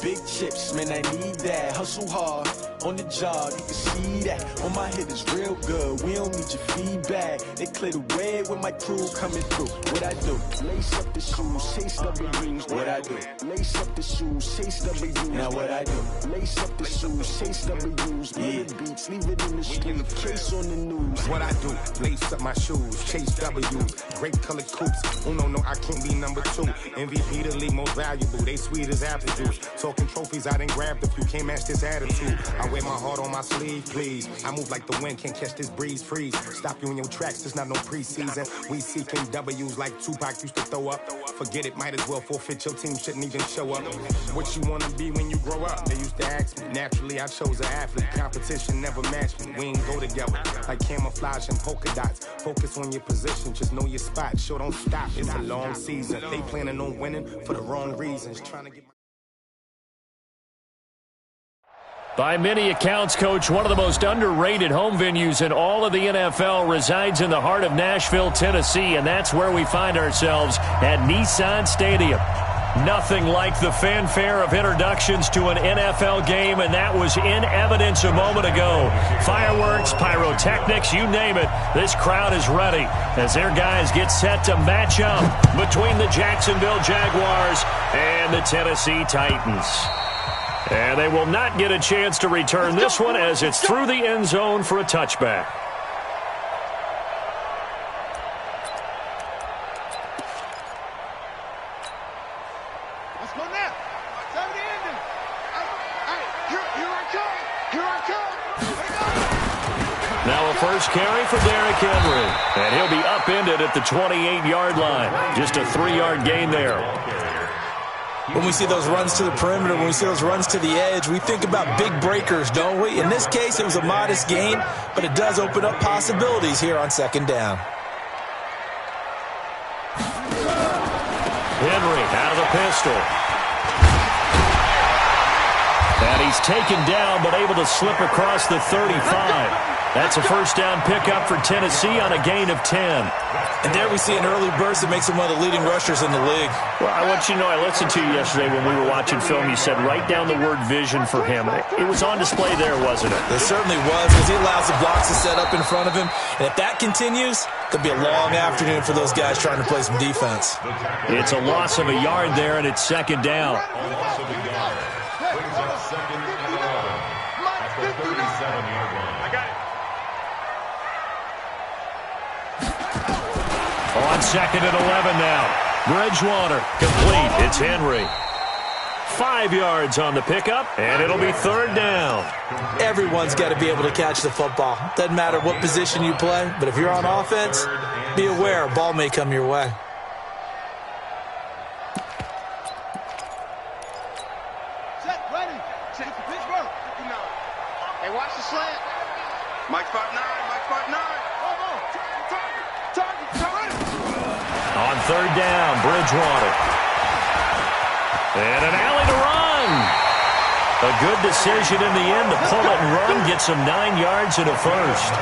big chips, man, I need that. Hustle hard on the job, you can see that. On my head is real good, we don't need your feedback. They clear the way with my crew coming through. What I do? Lace up the shoes, chase W's. What I do? Lace up the shoes, chase W's. Now what I do? Lace up the shoes, chase W's. Yeah. Beats, leave it in the street, case on the news. What I do? Lace up my shoes, chase W's. Great colored coops. Oh no, I can't be number 2. MVP the league most valuable. They sweet as apple juice. Talking trophies, I didn't grab the few. Can't match this attitude. I wear my heart on my sleeve, please. I move like the wind, can't catch this breeze, freeze. Stop you in your tracks, there's not no preseason. We seeking W's like Tupac used to throw up. Forget it, might as well forfeit. Your team shouldn't even show up. What you wanna be when you grow up? They used to ask me. Naturally, I chose an athlete. Competition never matched me. We ain't go together like camouflage and polka dots. Focus on your position, just know your spot. Sure, don't stop. It's a long season. They planning on winning for the wrong reasons. Trying to get. By many accounts, Coach, one of the most underrated home venues in all of the NFL resides in the heart of Nashville, Tennessee, and that's where we find ourselves at Nissan Stadium. Nothing like the fanfare of introductions to an NFL game, and that was in evidence a moment ago. Fireworks, pyrotechnics, you name it, this crowd is ready as their guys get set to match up between the Jacksonville Jaguars and the Tennessee Titans. And they will not get a chance to return this one as it's through the end zone for a touchback. Let's go now. Time to end it. Here I come. Here I come. Now a first carry for Derrick Henry. And he'll be upended at the 28-yard line. Just a 3-yard gain there. When we see those runs to the perimeter, when we see those runs to the edge, we think about big breakers, don't we? In this case, it was a modest gain, but it does open up possibilities here on second down. Henry out of the pistol. And he's taken down, but able to slip across the 35. That's a first down pickup for Tennessee on a gain of 10. And there we see an early burst that makes him one of the leading rushers in the league. Well, I want you to know, I listened to you yesterday when we were watching film. You said write down the word vision for him. It was on display there, wasn't it? It certainly was, because he allows the blocks to set up in front of him. And if that continues, could be a long afternoon for those guys trying to play some defense. It's a loss of a yard there, and it's second down. On second and 11 now. Bridgewater complete. It's Henry. 5 yards on the pickup, and it'll be third down. Everyone's got to be able to catch the football. Doesn't matter what position you play, but if you're on offense, be aware a ball may come your way. Set, ready. Set the pitch, bro. Hey, watch the slant. Mike 5'9", Mike 5'9". Target. On third down, Bridgewater. And an alley to run. A good decision in the end to pull it and run, get some 9 yards and a first.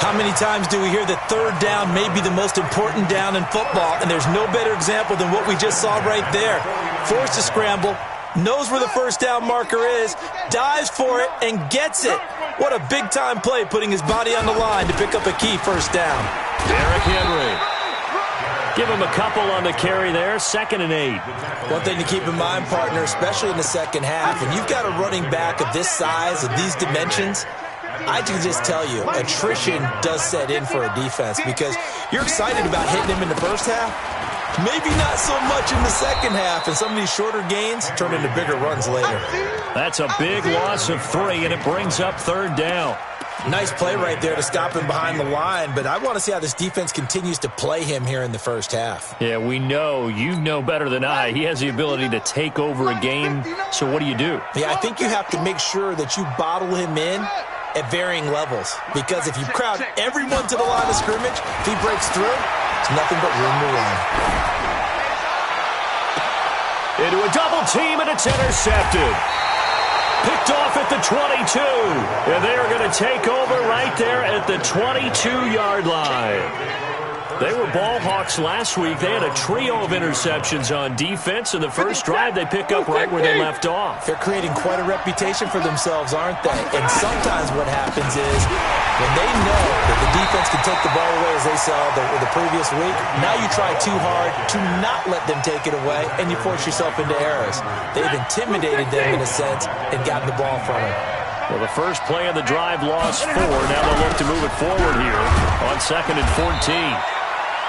How many times do we hear that third down may be the most important down in football, and there's no better example than what we just saw right there. Forced to scramble, knows where the first down marker is, dives for it, and gets it. What a big-time play, putting his body on the line to pick up a key first down. Derrick Henry. Give him a couple on the carry there, 2nd and 8. One thing to keep in mind, partner, especially in the second half, when you've got a running back of this size, of these dimensions, I can just tell you, attrition does set in for a defense because you're excited about hitting him in the first half, maybe not so much in the second half, and some of these shorter gains turn into bigger runs later. That's a big loss of 3, and it brings up third down. Nice play right there to stop him behind the line, but I want to see how this defense continues to play him here in the first half. Yeah, we know. You know better than I. He has the ability to take over a game, so what do you do? Yeah, I think you have to make sure that you bottle him in at varying levels, because if you crowd everyone to the line of scrimmage, if he breaks through, it's nothing but room to run. Into a double team, and it's intercepted. Picked off at the 22, and they are going to take over right there at the 22-yard line. They were ball hawks last week. They had a trio of interceptions on defense. In the first drive, they pick up right where they left off. They're creating quite a reputation for themselves, aren't they? And sometimes what happens is when they know that the defense can take the ball away as they saw the previous week, now you try too hard to not let them take it away, and you force yourself into errors. They've intimidated them in a sense and gotten the ball from them. Well, the first play of the drive lost 4. Now they'll look to move it forward here on 2nd and 14.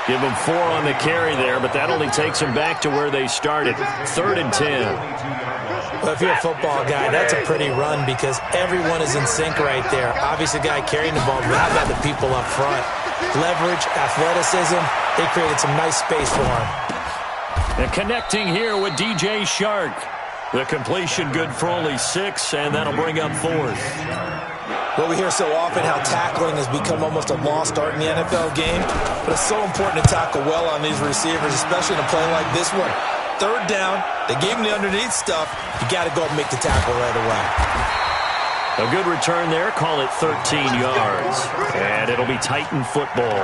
Give them 4 on the carry there, but that only takes them back to where they started. 3rd and 10. Well, if you're a football guy, that's a pretty run because everyone is in sync right there. Obviously, the guy carrying the ball, but how about the people up front? Leverage, athleticism, they created some nice space for him. And connecting here with DJ Shark. The completion good for only 6, and that'll bring up 4th. Well, we hear so often how tackling has become almost a lost art in the NFL game, but it's so important to tackle well on these receivers, especially in a play like this one. 3rd down, they gave him the underneath stuff. You got to go and make the tackle right away. A good return there. Call it 13 yards. And it'll be Titan football.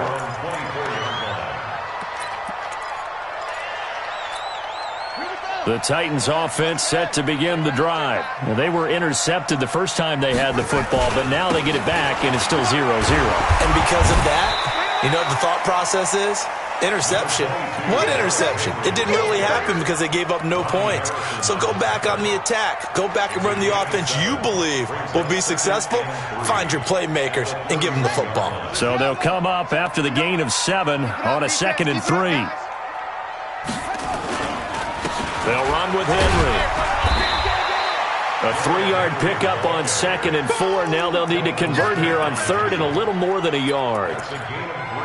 The Titans offense set to begin the drive. Now, they were intercepted the first time they had the football, but now they get it back, and it's still 0-0. And because of that, you know what the thought process is? Interception. One interception. It didn't really happen because they gave up no points. So go back on the attack. Go back and run the offense you believe will be successful. Find your playmakers and give them the football. So they'll come up after the gain of 7 on a 2nd and 3. They'll run with Henry. A 3-yard pickup on 2nd and 4. Now they'll need to convert here on 3rd and a little more than a yard.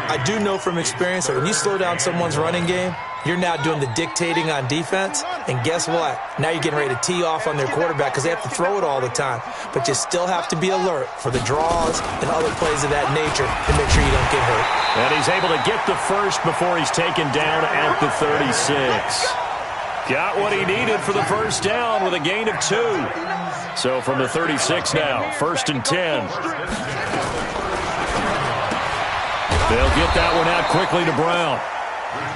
I do know from experience that when you slow down someone's running game, you're now doing the dictating on defense. And guess what? Now you're getting ready to tee off on their quarterback because they have to throw it all the time. But you still have to be alert for the draws and other plays of that nature to make sure you don't get hurt. And he's able to get the first before he's taken down at the 36. Got what he needed for the first down with a gain of 2. So from the 36 now, 1st and 10. They'll get that one out quickly to Brown.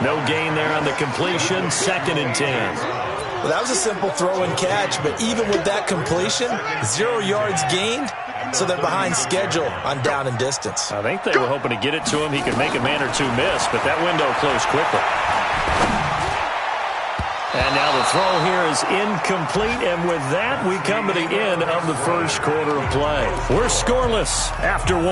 No gain there on the completion, 2nd and 10. Well, that was a simple throw and catch, but even with that completion, 0 yards gained, so they're behind schedule on down and distance. I think they were hoping to get it to him. He could make a man or two miss, but that window closed quickly. And now the throw here is incomplete, and with that, we come to the end of the first quarter of play. We're scoreless after 1.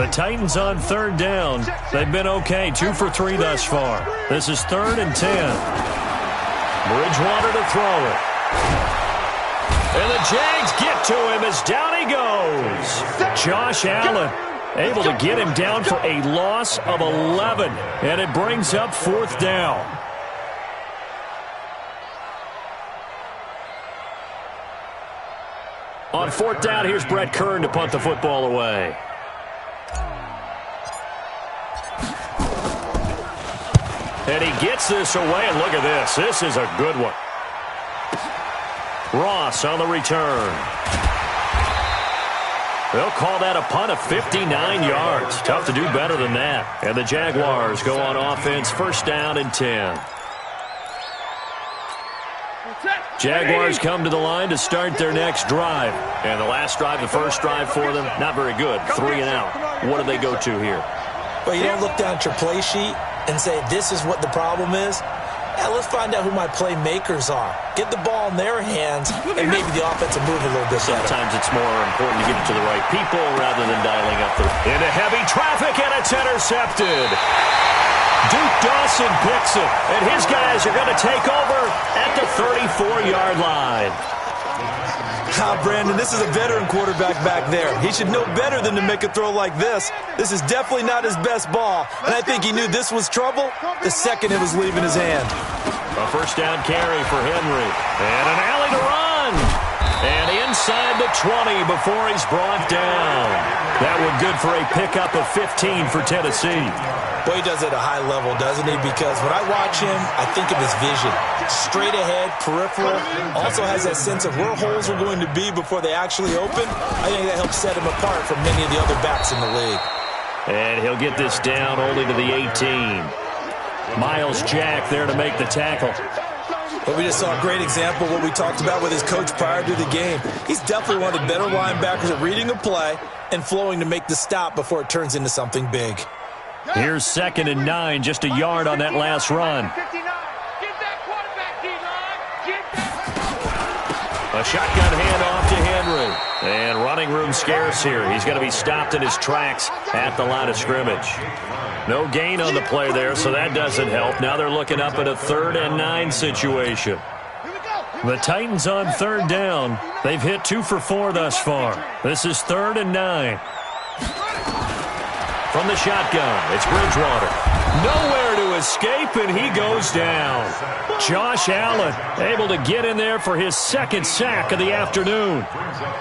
The Titans on 3rd down. They've been okay, 2 for 3 thus far. This is 3rd and 10. Bridgewater to throw it. And the Jags get to him as down he goes. Josh Allen able to get him down for a loss of 11. And it brings up 4th down. On 4th down, here's Brett Kern to punt the football away. And he gets this away, and look at this. This is a good one. Ross on the return. They'll call that a punt of 59 yards. Tough to do better than that. And the Jaguars go on offense, 1st down and 10. Jaguars come to the line to start their next drive. And the last drive, the first drive for them, not very good. 3 and out. What do they go to here? Well, you don't look down at your play sheet and say, this is what the problem is. Yeah, let's find out who my playmakers are. Get the ball in their hands, and maybe the offense will move a little bit better. Sometimes it's more important to get it to the right people rather than dialing up into heavy traffic, and it's intercepted. Duke Dawson picks it, and his guys are going to take over at the 34-yard line. Brandon, this is a veteran quarterback back there. He should know better than to make a throw like this. This is definitely not his best ball, and I think he knew this was trouble the second it was leaving his hand. A 1st down carry for Henry, and an alley to run. And inside the 20 before he's brought down. That one good for a pickup of 15 for Tennessee. Well, he does it at a high level, doesn't he? Because when I watch him, I think of his vision. Straight ahead, peripheral. Also has that sense of where holes are going to be before they actually open. I think that helps set him apart from many of the other backs in the league. And he'll get this down only to the 18. Miles Jack there to make the tackle. But we just saw a great example of what we talked about with his coach prior to the game. He's definitely one of the better linebackers at reading a play and flowing to make the stop before it turns into something big. Here's 2nd and 9, just a yard on that last run. A shotgun handoff to Henry. And running room scarce here. He's going to be stopped in his tracks at the line of scrimmage. No gain on the play there, so that doesn't help. Now they're looking up at a 3rd and 9 situation. The Titans on 3rd down. They've hit 2 for 4 thus far. This is 3rd and 9. From the shotgun, it's Bridgewater. Nowhere to escape, and he goes down. Josh Allen able to get in there for his 2nd sack of the afternoon.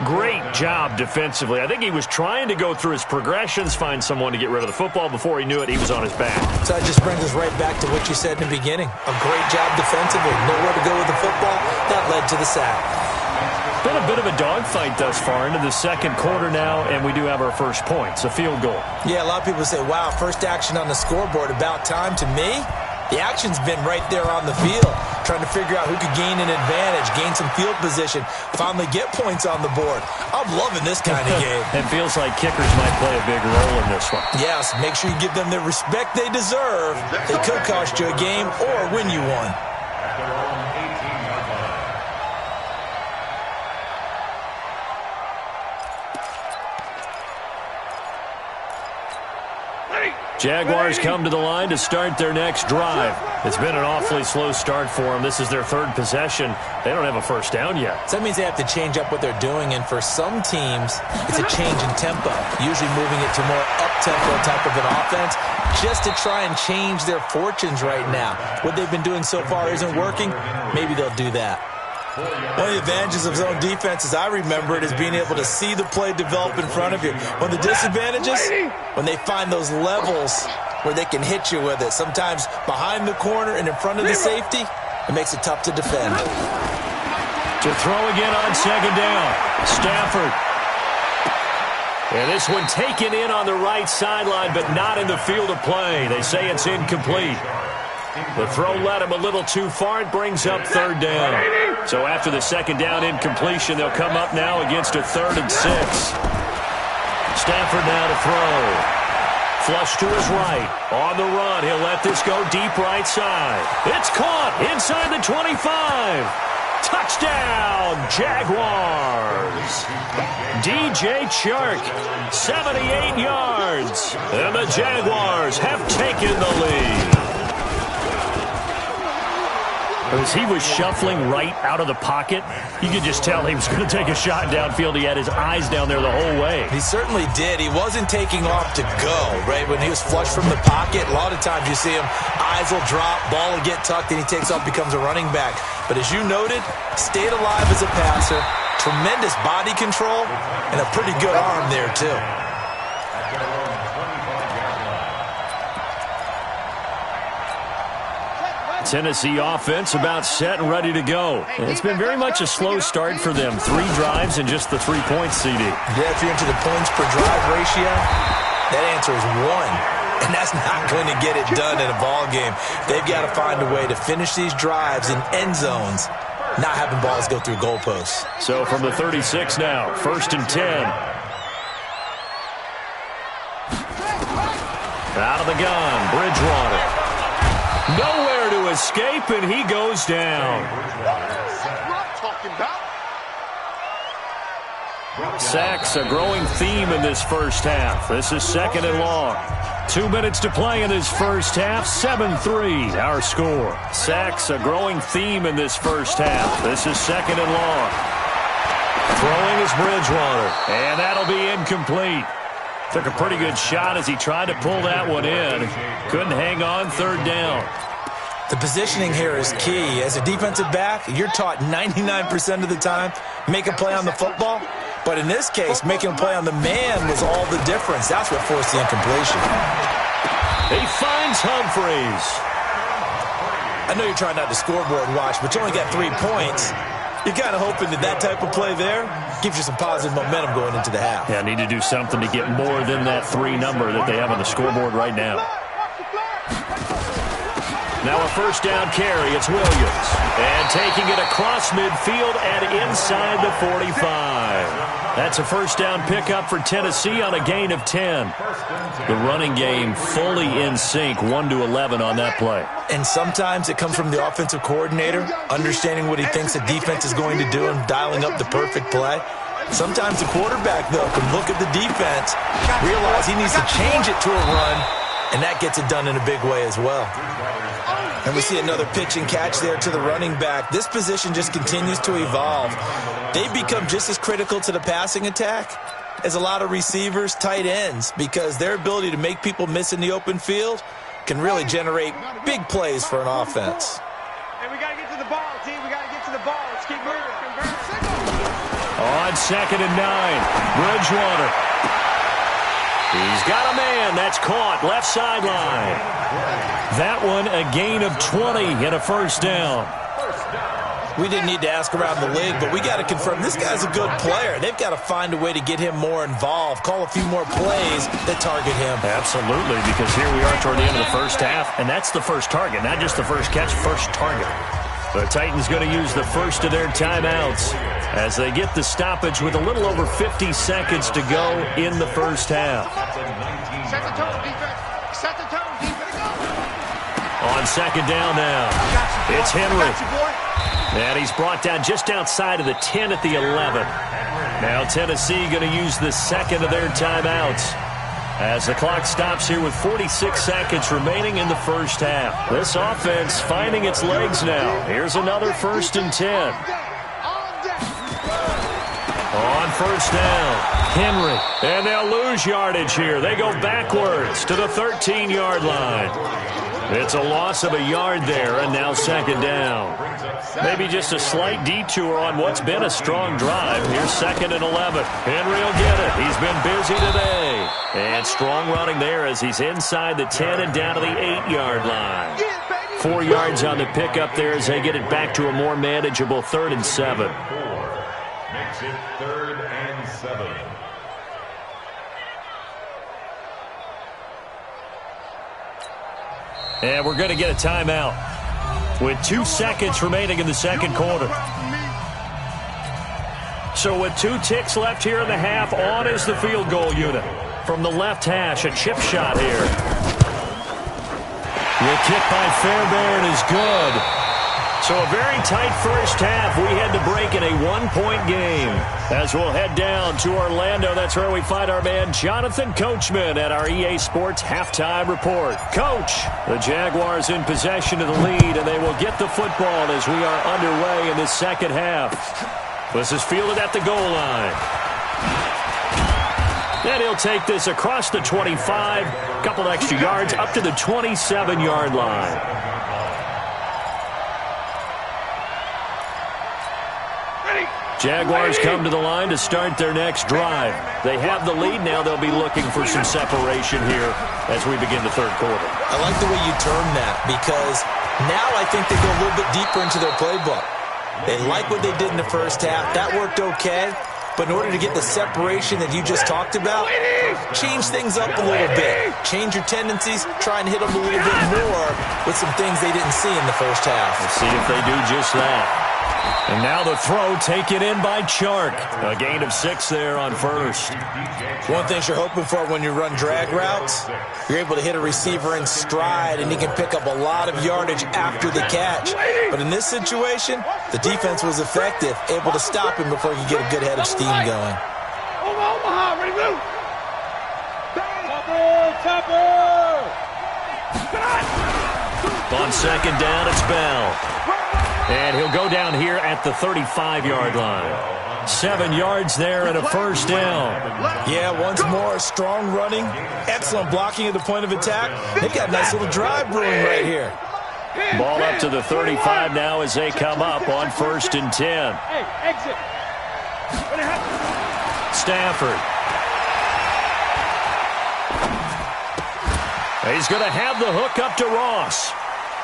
Great job defensively. I think he was trying to go through his progressions, find someone to get rid of the football. Before he knew it, he was on his back. So that just brings us right back to what you said in the beginning. A great job defensively. Nowhere to go with the football. That led to the sack. Been a bit of a dogfight thus far into the 2nd quarter now, and we do have our first points, a field goal. Yeah, a lot of people say, wow, first action on the scoreboard, about time. To me, the action's been right there on the field, trying to figure out who could gain an advantage, gain some field position, finally get points on the board. I'm loving this kind of game. It feels like kickers might play a big role in this one. Yes, make sure you give them the respect they deserve. They could cost you a game or win you one. Jaguars come to the line to start their next drive. It's been an awfully slow start for them. This is their 3rd possession. They don't have a first down yet. So that means they have to change up what they're doing, and for some teams, it's a change in tempo, usually moving it to more up-tempo type of an offense, just to try and change their fortunes right now. What they've been doing so far isn't working. Maybe they'll do that. One of the advantages of zone defense, as I remember it, is being able to see the play develop in front of you. One of the disadvantages, when they find those levels where they can hit you with it, sometimes behind the corner and in front of the safety, it makes it tough to defend. To throw again on 2nd down, Stafford. And this one taken in on the right sideline, but not in the field of play. They say it's incomplete. The throw led him a little too far. It brings up 3rd down. So after the 2nd down incompletion, they'll come up now against a 3rd and 6. Stafford now to throw. Flush to his right. On the run, he'll let this go deep right side. It's caught inside the 25. Touchdown, Jaguars. DJ Chark, 78 yards. And the Jaguars have taken the lead. As he was shuffling right out of the pocket, you could just tell he was going to take a shot downfield. He had his eyes down there the whole way. He certainly did. He wasn't taking off to go, right? When he was flushed from the pocket, a lot of times you see him, eyes will drop, ball will get tucked, and he takes off, becomes a running back. But as you noted, stayed alive as a passer, tremendous body control, and a pretty good arm there, too. Tennessee offense about set and ready to go. It's been very much a slow start for them. 3 drives and just the 3 points, CD. Yeah, if you're into the points per drive ratio, that answer is 1. And that's not going to get it done in a ball game. They've got to find a way to finish these drives in end zones, not having balls go through goalposts. So from the 36 now, 1st and 10. Out of the gun, Bridgewater. Nowhere to escape, and he goes down. Sacks, a growing theme in this first half. This is 2nd and long. 2 minutes to play in this first half. 7-3, our score. Sacks, a growing theme in this first half. This is 2nd and long. Throwing is Bridgewater, and that'll be incomplete. Took a pretty good shot as he tried to pull that one in. Couldn't hang on 3rd down. The positioning here is key. As a defensive back, you're taught 99% of the time, make a play on the football. But in this case, making a play on the man was all the difference. That's what forced the incompletion. He finds Humphreys. I know you're trying not to scoreboard watch, but you only got 3 points. You're kind of hoping that type of play there gives you some positive momentum going into the half. Yeah, need to do something to get more than that 3 number that they have on the scoreboard right now. Now a first down carry. It's Williams. And taking it across midfield and inside the 45. That's a first down pickup for Tennessee on a gain of 10. The running game fully in sync, 1-11 on that play. And sometimes it comes from the offensive coordinator, understanding what he thinks the defense is going to do and dialing up the perfect play. Sometimes the quarterback, though, can look at the defense, realize he needs to change it to a run, and that gets it done in a big way as well. And we see another pitch and catch there to the running back. This position just continues to evolve. They become just as critical to the passing attack as a lot of receivers, tight ends, because their ability to make people miss in the open field can really generate big plays for an offense. Hey, we got to get to the ball, team. We got to get to the ball. Let's keep moving. On 2nd and 9, Bridgewater. He's got a man. That's caught. Left sideline. That one a gain of 20 and a first down. We didn't need to ask around the league, but we got to confirm this guy's a good player. They've got to find a way to get him more involved, call a few more plays that target him. Absolutely, because here we are toward the end of the first half, and that's the first target, not just the first catch, first target. The Titans going to use the first of their timeouts as they get the stoppage with a little over 50 seconds to go in the first half. Set the tone, defense. Set the tone, defense. On 2nd down now, it's Henry. And he's brought down just outside of the 10 at the 11. Now Tennessee going to use the second of their timeouts as the clock stops here with 46 seconds remaining in the first half. This offense finding its legs now. Here's another 1st and 10. On first down, Henry. And they'll lose yardage here. They go backwards to the 13-yard line. It's a loss of a yard there, and now 2nd down. Maybe just a slight detour on what's been a strong drive. Here's 2nd and 11. Henry will get it. He's been busy today. And strong running there as he's inside the 10 and down to the 8-yard line. 4 yards on the pickup there as they get it back to a more manageable 3rd and 7. Makes it 3rd and 7. And we're going to get a timeout with 2 seconds remaining in the second quarter. So with 2 ticks left here in the half, on is the field goal unit. From the left hash, a chip shot here. The kick by Fairbairn is good. So a very tight first half. We had to break in a 1-point game. As we'll head down to Orlando, that's where we find our man Jonathan Coachman at our EA Sports Halftime Report. Coach, the Jaguars in possession of the lead, and they will get the football as we are underway in the second half. This is fielded at the goal line. And he'll take this across the 25, couple extra yards up to the 27-yard line. Jaguars come to the line to start their next drive. They have the lead. Now they'll be looking for some separation here as we begin the third quarter. I like the way you term that because now I think they go a little bit deeper into their playbook. They like what they did in the first half. That worked okay. But in order to get the separation that you just talked about, change things up a little bit. Change your tendencies. Try and hit them a little bit more with some things they didn't see in the first half. Let's see if they do just that. And now the throw taken in by Chark. A gain of 6 there on first. One thing you're hoping for when you run drag routes, you're able to hit a receiver in stride and he can pick up a lot of yardage after the catch. But in this situation, the defense was effective, able to stop him before he could get a good head of steam going. Omaha, ready to move. On second down, it's Bell. And he'll go down here at the 35-yard line. 7 yards there and a first down. Yeah, once more, strong running, excellent blocking at the point of attack. They've got a nice little drive brewing right here. Ball up to the 35 now as they come up on 1st and 10. Stafford. He's going to have the hook up to Ross.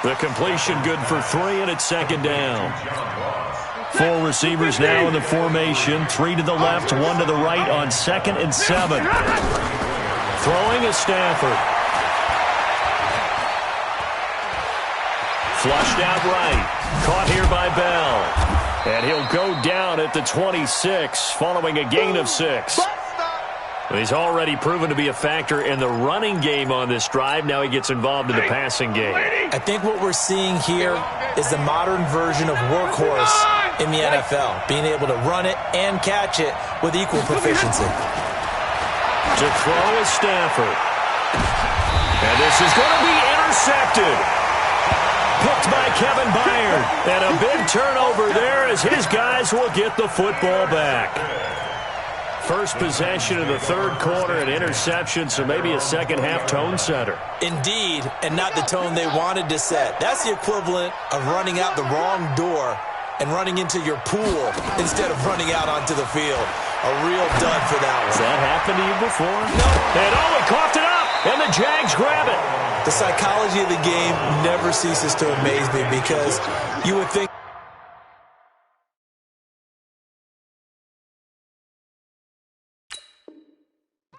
The completion good for 3, and it's 2nd down. 4 receivers now in the formation. 3 to the left, 1 to the right on 2nd and 7. Throwing is Stafford. Flushed out right. Caught here by Bell. And he'll go down at the 26 following a gain of 6. He's already proven to be a factor in the running game on this drive. Now he gets involved in the passing game. I think what we're seeing here is the modern version of workhorse in the NFL, being able to run it and catch it with equal proficiency. To throw is Stafford. And this is going to be intercepted. Picked by Kevin Byard. And a big turnover there as his guys will get the football back. First possession of the 3rd quarter, an interception, so maybe a second-half tone setter. Indeed, and not the tone they wanted to set. That's the equivalent of running out the wrong door and running into your pool instead of running out onto the field. A real dud for that one. Has that happened to you before? No. And he coughed it up, and the Jags grab it. The psychology of the game never ceases to amaze me because you would think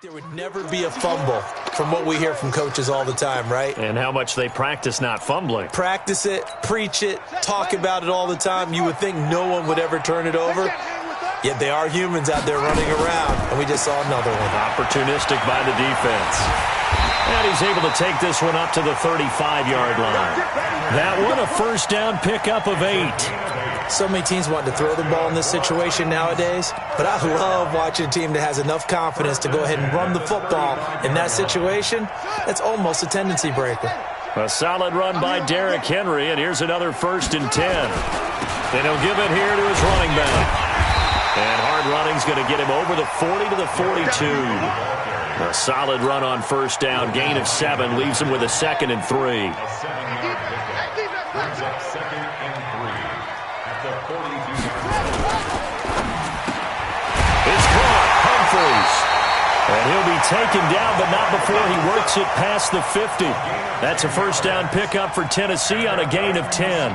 there would never be a fumble from what we hear from coaches all the time, right? And how much they practice not fumbling. Practice it, preach it, talk about it all the time. You would think no one would ever turn it over. Yet they are humans out there running around, and we just saw another one. Opportunistic by the defense. And he's able to take this one up to the 35-yard line. That one a 1st down pickup of 8. So many teams want to throw the ball in this situation nowadays, but I love watching a team that has enough confidence to go ahead and run the football in that situation. That's almost a tendency breaker. A solid run by Derrick Henry, and here's another 1st and 10. And he'll give it here to his running back. And hard running's going to get him over the 40 to the 42. A solid run on 1st down, gain of 7, leaves him with a 2nd and 3. It's caught, Humphries. And he'll be taken down, but not before he works it past the 50. That's a 1st down pickup for Tennessee on a gain of 10.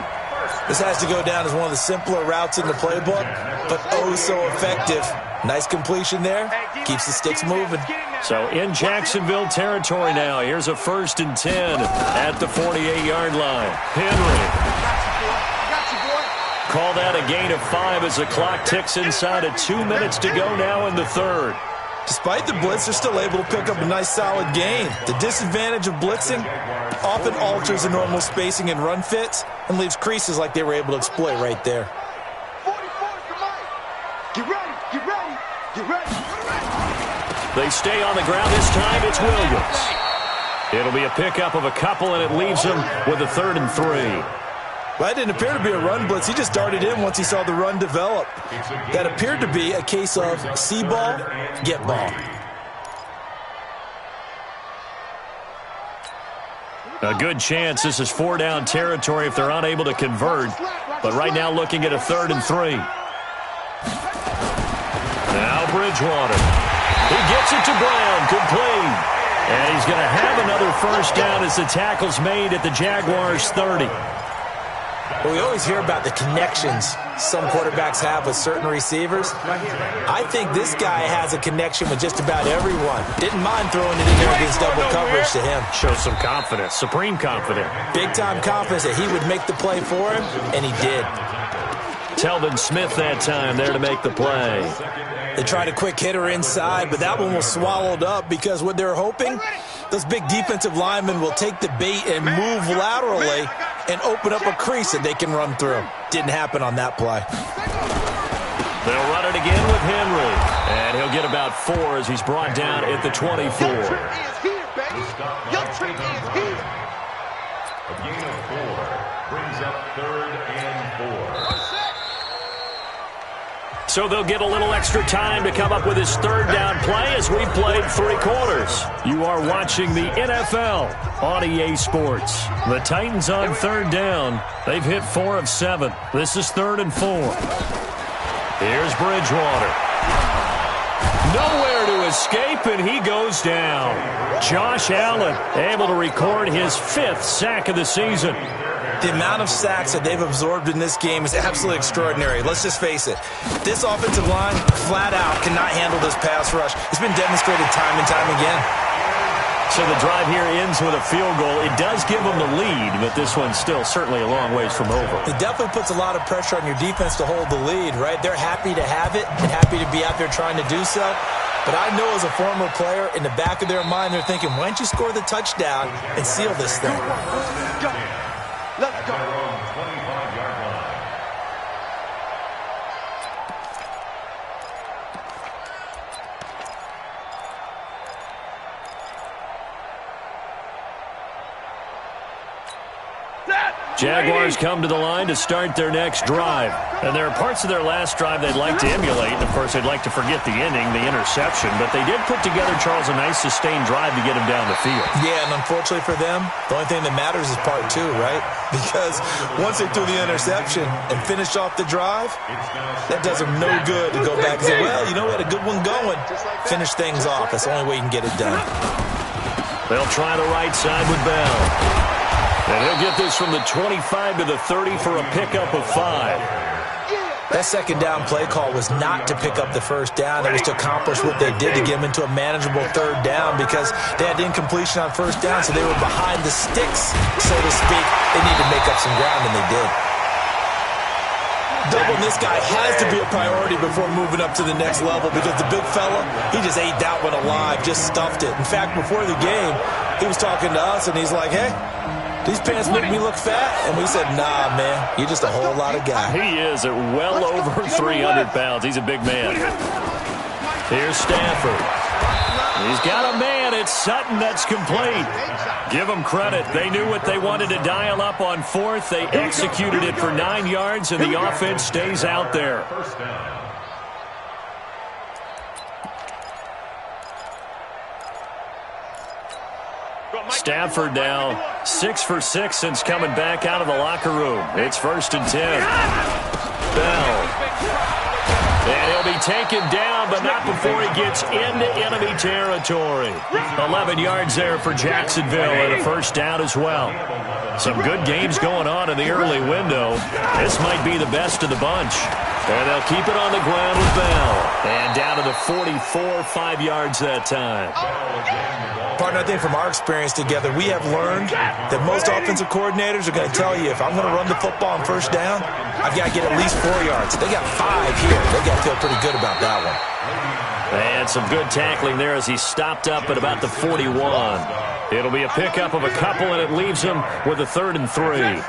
This has to go down as one of the simpler routes in the playbook, but oh so effective. Nice completion there. Keeps the sticks moving. So in Jacksonville territory now. Here's a 1st and 10 at the 48-yard line. Henry. Call that a gain of 5 as the clock ticks inside of 2 minutes to go now in the 3rd. Despite the blitz, they're still able to pick up a nice solid gain. The disadvantage of blitzing often alters the normal spacing and run fits and leaves creases like they were able to exploit right there. They stay on the ground this time. It's Williams. It'll be a pickup of a couple, and it leaves him with a 3rd and 3. Well, that didn't appear to be a run blitz. He just darted in once he saw the run develop. That appeared to be a case of see ball, get ball. A good chance this is 4-down territory if they're unable to convert. But right now looking at a 3rd and 3. Now Bridgewater. He gets it to Brown, complete. And he's going to have another 1st down as the tackle's made at the Jaguars' 30. Well, we always hear about the connections some quarterbacks have with certain receivers. I think this guy has a connection with just about everyone. Didn't mind throwing it in there against double coverage to him. Shows some confidence, supreme confidence. Big-time confidence that he would make the play for him, and he did. Telvin Smith that time there to make the play. They tried a quick hitter inside, but that one was swallowed up because what they're hoping, those big defensive linemen will take the bait and move laterally and open up a crease that they can run through. Didn't happen on that play. They'll run it again with Henry. And he'll get about 4 as he's brought down at the 24. Your trick is here, baby. Your trick is here. A gain of 4 brings up 3rd and 4. So they'll get a little extra time to come up with his third down play as we've played 3 quarters. You are watching the NFL on EA Sports. The Titans on third down. They've hit 4 of 7. This is 3rd and 4. Here's Bridgewater. Nowhere to escape, and he goes down. Josh Allen able to record his 5th sack of the season. The amount of sacks that they've absorbed in this game is absolutely extraordinary. Let's just face it. This offensive line, flat out, cannot handle this pass rush. It's been demonstrated time and time again. So the drive here ends with a field goal. It does give them the lead, but this one's still certainly a long ways from over. It definitely puts a lot of pressure on your defense to hold the lead, right? They're happy to have it and happy to be out there trying to do so. But I know as a former player, in the back of their mind, they're thinking, why don't you score the touchdown and seal this thing? Let's go. Jaguars come to the line to start their next drive. And there are parts of their last drive they'd like to emulate. And, of course, they'd like to forget the ending, the interception. But they did put together, Charles, a nice sustained drive to get him down the field. Yeah, and unfortunately for them, the only thing that matters is part 2, right? Because once they threw the interception and finished off the drive, that does them no good to go back and say, well, you know, we had a good one going. Finish things off. That's the only way you can get it done. They'll try the right side with Bell. And he'll get this from the 25 to the 30 for a pickup of 5. That second down play call was not to pick up the first down. It was to accomplish what they did to get them into a manageable third down because they had incompletion on first down, so they were behind the sticks, so to speak. They need to make up some ground, and they did. Doubling this guy has to be a priority before moving up to the next level because the big fella, he just ate that one alive, just stuffed it. In fact, before the game, he was talking to us, and he's like, hey, these pants make me look fat? And we said, nah, man, you're just a whole lot of guy. He is at well over 300 pounds. He's a big man. Here's Stafford. He's got a man. It's Sutton that's complete. Give them credit. They knew what they wanted to dial up on 4th. They executed it for 9 yards, and the offense stays out there. Stafford now 6 for 6 since coming back out of the locker room. It's 1st and 10. Bell. And he'll be taken down, but not before he gets into enemy territory. 11 yards there for Jacksonville and a first down as well. Some good games going on in the early window. This might be the best of the bunch. And they'll keep it on the ground with Bell. And down to the 44, 5 yards that time. Partner, I think from our experience together, we have learned that most offensive coordinators are going to tell you, if I'm going to run the football on first down, I've got to get at least 4 yards. They got 5 here. They got to feel pretty good about that one. And some good tackling there as he stopped up at about the 41. It'll be a pickup of a couple, and it leaves him with a 3rd and 3. Right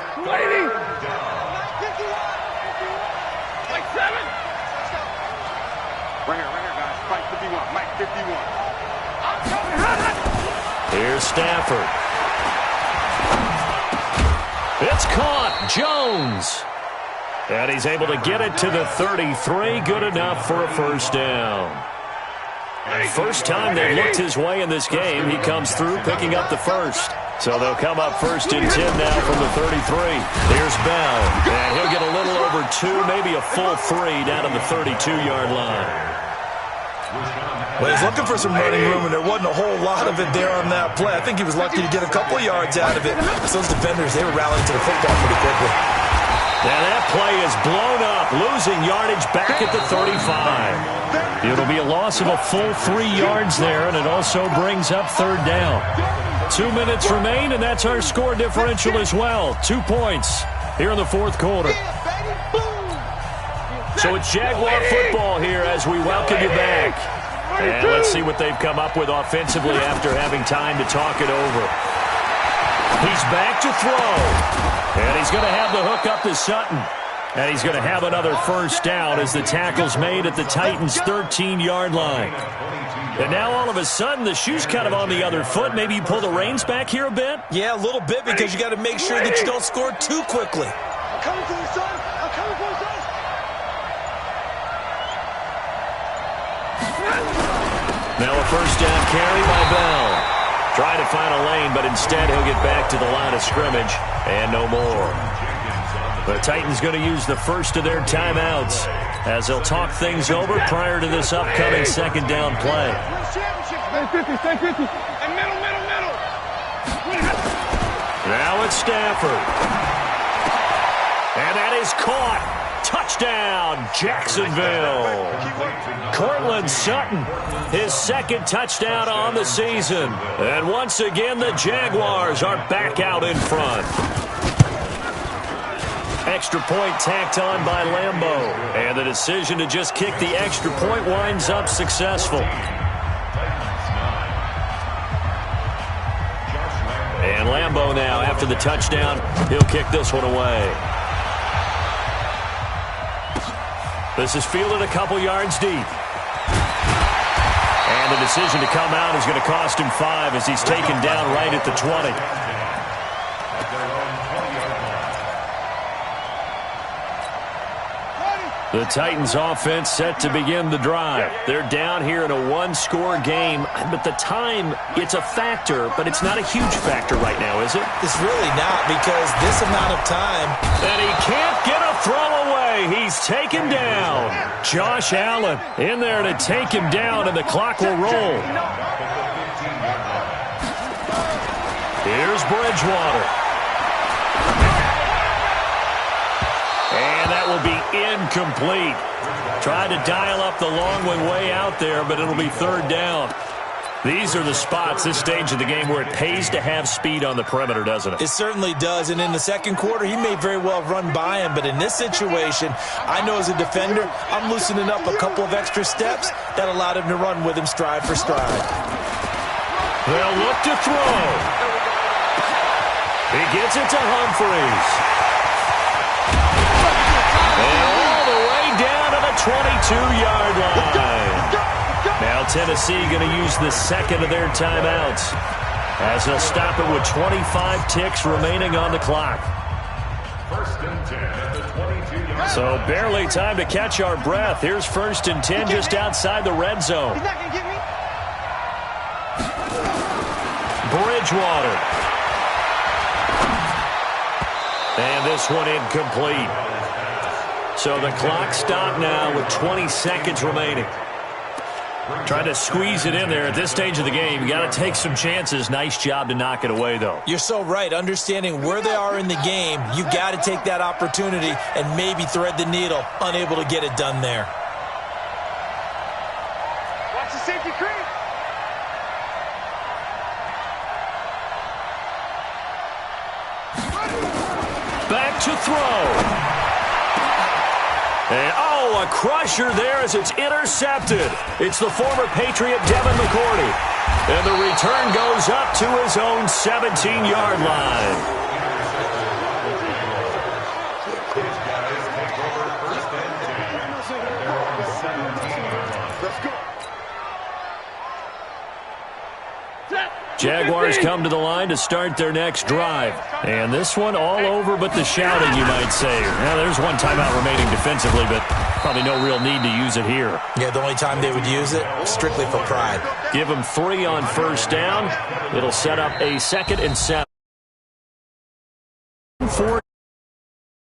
here, guys. Mike 51. Mike 51. Here's Stafford. It's caught. Jones. And he's able to get it to the 33. Good enough for a first down. First time they looked his way in this game. He comes through picking up the first. So they'll come up 1st and 10 now from the 33. Here's Bell. And he'll get a little over 2, maybe a full 3 down to the 32-yard line. Well, he's looking for some running room, and there wasn't a whole lot of it there on that play. I think he was lucky to get a couple of yards out of it. So those defenders, they were rallying to the football pretty quickly. Now that play is blown up, losing yardage back at the 35. It'll be a loss of a full 3 yards there, and it also brings up 3rd down. 2 minutes remain, and that's our score differential as well. 2 points here in the 4th quarter. So it's Jaguar football here as we welcome you back. And let's see what they've come up with offensively after having time to talk it over. He's back to throw. And he's going to have the hook up to Sutton. And he's going to have another first down as the tackle's made at the Titans' 13-yard line. And now all of a sudden the shoe's kind of on the other foot. Maybe you pull the reins back here a bit? Yeah, a little bit because you got to make sure that you don't score too quickly. I'm coming for you, son. I'm coming for you, son. Now a first down carry by Bell. Trying to find a lane, but instead he'll get back to the line of scrimmage and no more. The Titans going to use the first of their timeouts as they'll talk things over prior to this upcoming second down play. Stay 50. And middle. Now it's Stafford. And that is caught. Touchdown, Jacksonville. Cortland Sutton, his second touchdown on the season. And once again, the Jaguars are back out in front. Extra point tacked on by Lambeau. And the decision to just kick the extra point winds up successful. And Lambeau now, after the touchdown, he'll kick this one away. This is fielded a couple yards deep. And the decision to come out is going to cost him 5 as he's taken down right at the 20. The Titans offense set to begin the drive. They're down here in a one-score game, but the time, it's a factor, but it's not a huge factor right now, is it? It's really not, because this amount of time. And he can't get a throw away. He's taken down. Josh Allen in there to take him down, and the clock will roll. Here's Bridgewater. And that will be incomplete. Tried to dial up the long one way out there, but it'll be third down. These are the spots, this stage of the game, where it pays to have speed on the perimeter, doesn't it? It certainly does, and in the second quarter, he may very well run by him, but in this situation, I know as a defender, I'm loosening up a couple of extra steps that allowed him to run with him stride for stride. They'll look to throw. He gets it to Humphries. And all the way down to the 22-yard line. Now Tennessee going to use the second of their timeouts as they'll stop it with 25 ticks remaining on the clock. First and 10 at the 22-yard. So barely time to catch our breath. Here's first and 10 just outside the red zone. He's not going to get me. Bridgewater. And this one incomplete. So the clock stopped now with 20 seconds remaining. Trying to squeeze it in there at this stage of the game. You got to take some chances. Nice job to knock it away, though. You're so right. Understanding where they are in the game, you've got to take that opportunity and maybe thread the needle. Unable to get it done there. Watch the safety creep. Back to throw. And, a crusher there as it's intercepted. It's the former Patriot Devin McCourty. And the return goes up to his own 17-yard line. Jaguars come to the line to start their next drive. And this one all over but the shouting, you might say. Now, there's one timeout remaining defensively, but probably no real need to use it here. Yeah, the only time they would use it, strictly for pride. Give them 3 on first down. It'll set up a 2nd and 7.